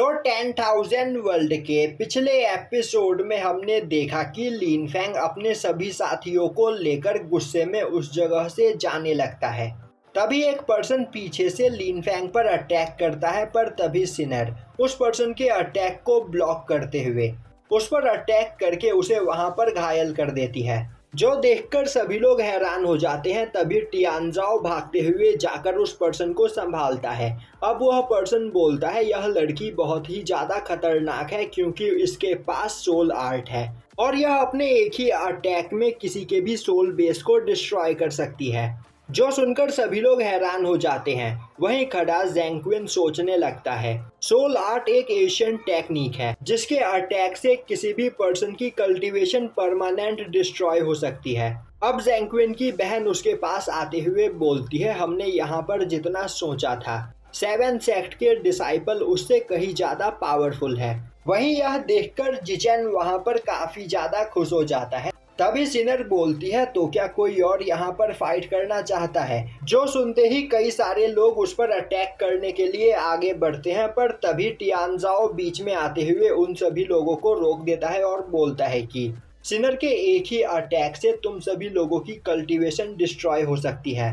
तो 10,000 वर्ल्ड के पिछले एपिसोड में हमने देखा कि लिन फैंग अपने सभी साथियों को लेकर गुस्से में उस जगह से जाने लगता है। तभी एक पर्सन पीछे से लिन फैंग पर अटैक करता है, पर तभी सिनर उस पर्सन के अटैक को ब्लॉक करते हुए उस पर अटैक करके उसे वहां पर घायल कर देती है, जो देखकर सभी लोग हैरान हो जाते हैं। तभी टियानजाओ भागते हुए जाकर उस पर्सन को संभालता है। अब वह पर्सन बोलता है यह लड़की बहुत ही ज्यादा खतरनाक है क्योंकि इसके पास सोल आर्ट है और यह अपने एक ही अटैक में किसी के भी सोल बेस को डिस्ट्रॉय कर सकती है, जो सुनकर सभी लोग हैरान हो जाते हैं। वहीं खड़ा ज़ैंग क्विन सोचने लगता है सोल आर्ट एक एशियन टेक्निक है जिसके अटैक से किसी भी पर्सन की कल्टीवेशन परमानेंट डिस्ट्रॉय हो सकती है। अब ज़ैंग क्विन की बहन उसके पास आते हुए बोलती है हमने यहाँ पर जितना सोचा था 7 सेक्ट के डिसाइपल उससे कहीं ज्यादा पावरफुल है। वहीं यह देखकर जिचेन वहां पर काफी ज्यादा खुश हो जाता है। तभी सिनर बोलती है तो क्या कोई और यहाँ पर फाइट करना चाहता है, जो सुनते ही कई सारे लोग उस पर अटैक करने के लिए आगे बढ़ते हैं, पर तभी टियानजाओ बीच में आते हुए उन सभी लोगों को रोक देता है और बोलता है कि सिनर के एक ही अटैक से तुम सभी लोगों की कल्टीवेशन डिस्ट्रॉय हो सकती है,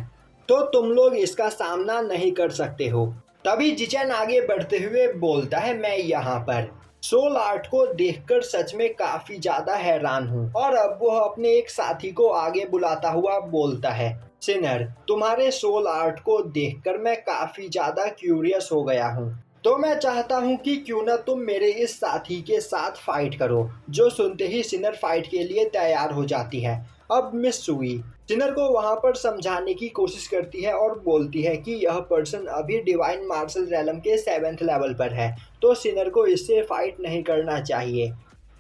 तो तुम लोग इसका सामना नहीं कर सकते हो। तभी जिचेन आगे बढ़ते हुए बोलता है मैं यहाँ पर सोल आर्ट को देखकर सच में काफी ज्यादा हैरान हूँ। और अब वह अपने एक साथी को आगे बुलाता हुआ बोलता है सिनर तुम्हारे सोल आर्ट को देखकर मैं काफी ज्यादा क्यूरियस हो गया हूँ, तो मैं चाहता हूँ कि क्यों ना तुम मेरे इस साथी के साथ फाइट करो। जो सुनते ही सिनर फाइट के लिए तैयार हो जाती है। अब मिस सुई सिनर को वहां पर समझाने की कोशिश करती है और बोलती है कि यह पर्सन अभी डिवाइन मार्शल रैलम के 7th लेवल पर है, तो सिनर को इससे फाइट नहीं करना चाहिए।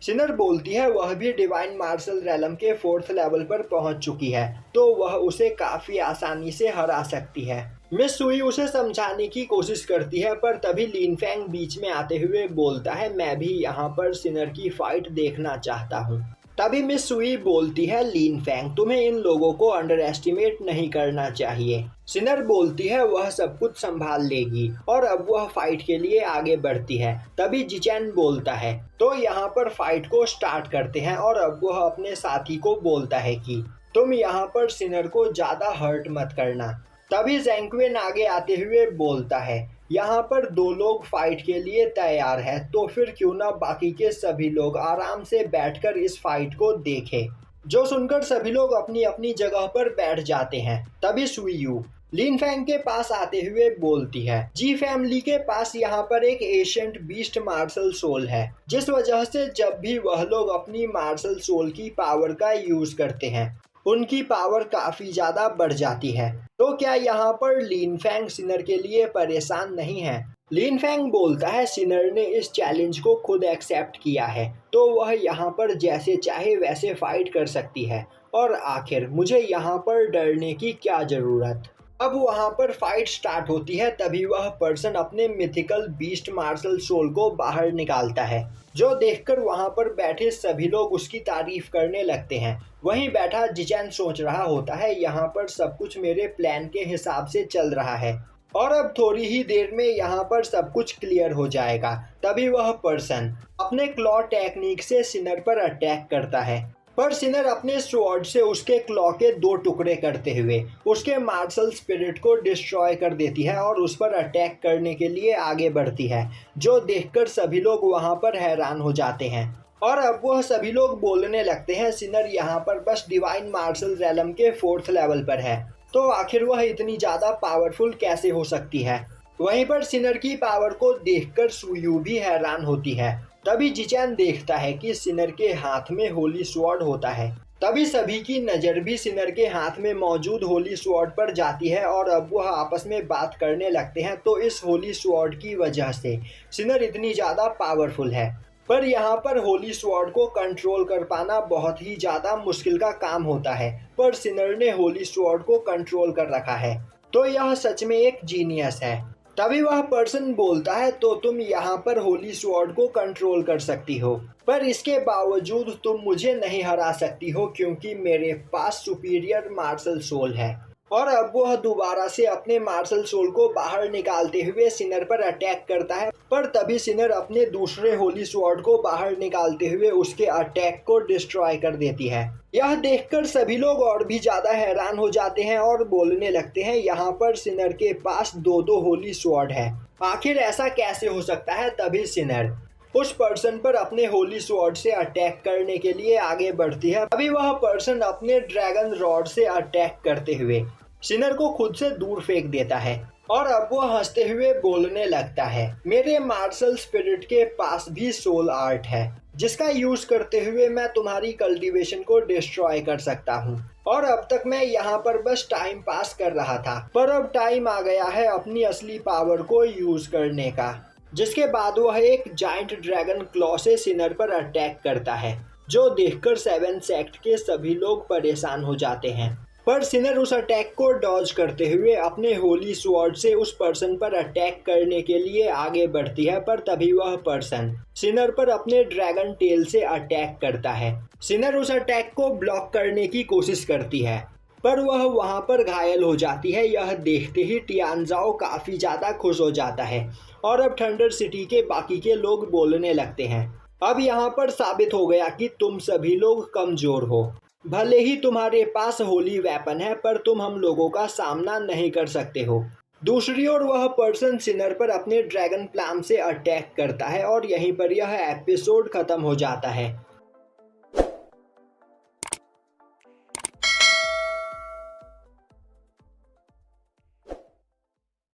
सिनर बोलती है वह भी डिवाइन मार्शल रैलम के 4th लेवल पर पहुंच चुकी है, तो वह उसे काफी आसानी से हरा सकती है। मिस सुई उसे समझाने की कोशिश करती है, पर तभी लिन फैंग बीच में आते हुए बोलता है मैं भी यहाँ पर सिनर की फाइट देखना चाहता हूँ। तभी मिस सुई बोलती है लिन फैंग तुम्हें इन लोगों को अंडर एस्टिमेट नहीं करना चाहिए। सिनर बोलती है वह सब कुछ संभाल लेगी और अब वह फाइट के लिए आगे बढ़ती है। तभी जिचेन बोलता है तो यहाँ पर फाइट को स्टार्ट करते हैं और अब वह अपने साथी को बोलता है कि तुम यहाँ पर सिनर को ज्यादा हर्ट मत करना। तभी ज़ैंग क्विन आगे आते हुए बोलता है यहाँ पर 2 लोग फाइट के लिए तैयार है, तो फिर क्यों ना बाकी के सभी लोग आराम से बैठकर इस फाइट को देखें। जो सुनकर सभी लोग अपनी अपनी जगह पर बैठ जाते हैं। तभी सुईयू लिन फैंग के पास आते हुए बोलती है जी फैमिली के पास यहाँ पर एक एशियंट बीस्ट मार्शल सोल है, जिस वजह से जब भी वह लोग अपनी मार्शल सोल की पावर का यूज करते हैं उनकी पावर काफी ज्यादा बढ़ जाती है। तो क्या यहाँ पर लिन फैंग सिनर के लिए परेशान नहीं है। लिन फैंग बोलता है सिनर ने इस चैलेंज को खुद एक्सेप्ट किया है, तो वह यहाँ पर जैसे चाहे वैसे फाइट कर सकती है और आखिर मुझे यहाँ पर डरने की क्या जरूरत। अब वहाँ पर फाइट स्टार्ट होती है। तभी वह पर्सन अपने मिथिकल बीस्ट मार्शल सोल को बाहर निकालता है, जो देखकर वहाँ पर बैठे सभी लोग उसकी तारीफ करने लगते हैं। वहीं बैठा जिचेन सोच रहा होता है यहाँ पर सब कुछ मेरे प्लान के हिसाब से चल रहा है और अब थोड़ी ही देर में यहाँ पर सब कुछ क्लियर हो जाएगा। तभी वह पर्सन अपने क्लॉ टेक्निक से सिनर पर अटैक करता है, पर सिनर अपने स्वॉर्ड से उसके क्लॉ के 2 टुकड़े करते हुए उसके मार्शल स्पिरिट को डिस्ट्रॉय कर देती है और उस पर अटैक करने के लिए आगे बढ़ती है, जो देखकर सभी लोग वहां पर हैरान हो जाते हैं। और अब वह सभी लोग बोलने लगते हैं सिनर यहाँ पर बस डिवाइन मार्शल रैलम के 4th लेवल पर है, तो आखिर वह इतनी ज्यादा पावरफुल कैसे हो सकती है। वहीं पर सिनर की पावर को देखकर सुयू भी हैरान होती है। तभी जिचेन देखता है कि सिनर के हाथ में होली स्वॉर्ड होता है। तभी सभी की नज़र भी सिनर के हाथ में मौजूद होली स्वॉर्ड पर जाती है और अब वह आपस में बात करने लगते हैं। तो इस होली स्वॉर्ड की वजह से सिनर इतनी ज़्यादा पावरफुल है, पर यहाँ पर होली स्वॉर्ड को कंट्रोल कर पाना बहुत ही ज़्यादा मुश्किल का काम होता है, पर सिनर ने होली स्वॉर्ड को कंट्रोल कर रखा है, तो यह सच में एक जीनियस है। तभी वह पर्सन बोलता है तो तुम यहाँ पर होली स्वॉर्ड को कंट्रोल कर सकती हो, पर इसके बावजूद तुम मुझे नहीं हरा सकती हो क्योंकि मेरे पास सुपीरियर मार्शल सोल है। और अब वह दोबारा से अपने मार्शल सोल को बाहर निकालते हुए सिनर पर अटैक करता है, पर तभी सिनर अपने दूसरे होली स्वॉर्ड को बाहर निकालते हुए उसके अटैक को डिस्ट्रॉय कर देती है। यह देखकर सभी लोग और भी ज्यादा हैरान हो जाते हैं और बोलने लगते हैं यहाँ पर सिनर के पास दो दो होली स्वॉर्ड है, आखिर ऐसा कैसे हो सकता है। तभी सिनर उस पर्सन पर अपने होली स्वॉर्ड से अटैक करने के लिए आगे बढ़ती है। अभी वह पर्सन अपने ड्रैगन रॉड से अटैक करते हुए सिनर को खुद से दूर फेंक देता है और अब वो हंसते हुए बोलने लगता है, मेरे मार्शल स्पिरिट के पास भी सोल आर्ट है जिसका यूज करते हुए मैं तुम्हारी कल्टीवेशन को डिस्ट्रॉय कर सकता हूँ। और अब तक मैं यहाँ पर बस टाइम पास कर रहा था, पर अब टाइम आ गया है अपनी असली पावर को यूज करने का। जिसके बाद वह एक जाइंट ड्रैगन क्लॉ से सिनर पर अटैक करता है, जो देखकर 7 सेक्ट के सभी लोग परेशान हो जाते हैं। पर सिनर उस अटैक को डॉज करते हुए अपने होली स्वॉर्ड से उस पर्सन पर अटैक करने के लिए आगे बढ़ती है, पर तभी वह पर्सन सिनर पर अपने ड्रैगन टेल से अटैक करता है। सिनर उस अटैक को ब्लॉक करने की कोशिश करती है, पर वह वहां पर घायल हो जाती है। यह देखते ही टियानजाओ काफी ज्यादा खुश हो जाता है और अब थंडर सिटी के बाकी के लोग बोलने लगते हैं, अब यहाँ पर साबित हो गया कि तुम सभी लोग कमजोर हो। भले ही तुम्हारे पास होली वेपन है, पर तुम हम लोगों का सामना नहीं कर सकते हो। दूसरी ओर वह पर्सन सिनर पर अपने ड्रैगन प्लाम से अटैक करता है और यहीं पर यह एपिसोड खत्म हो जाता है।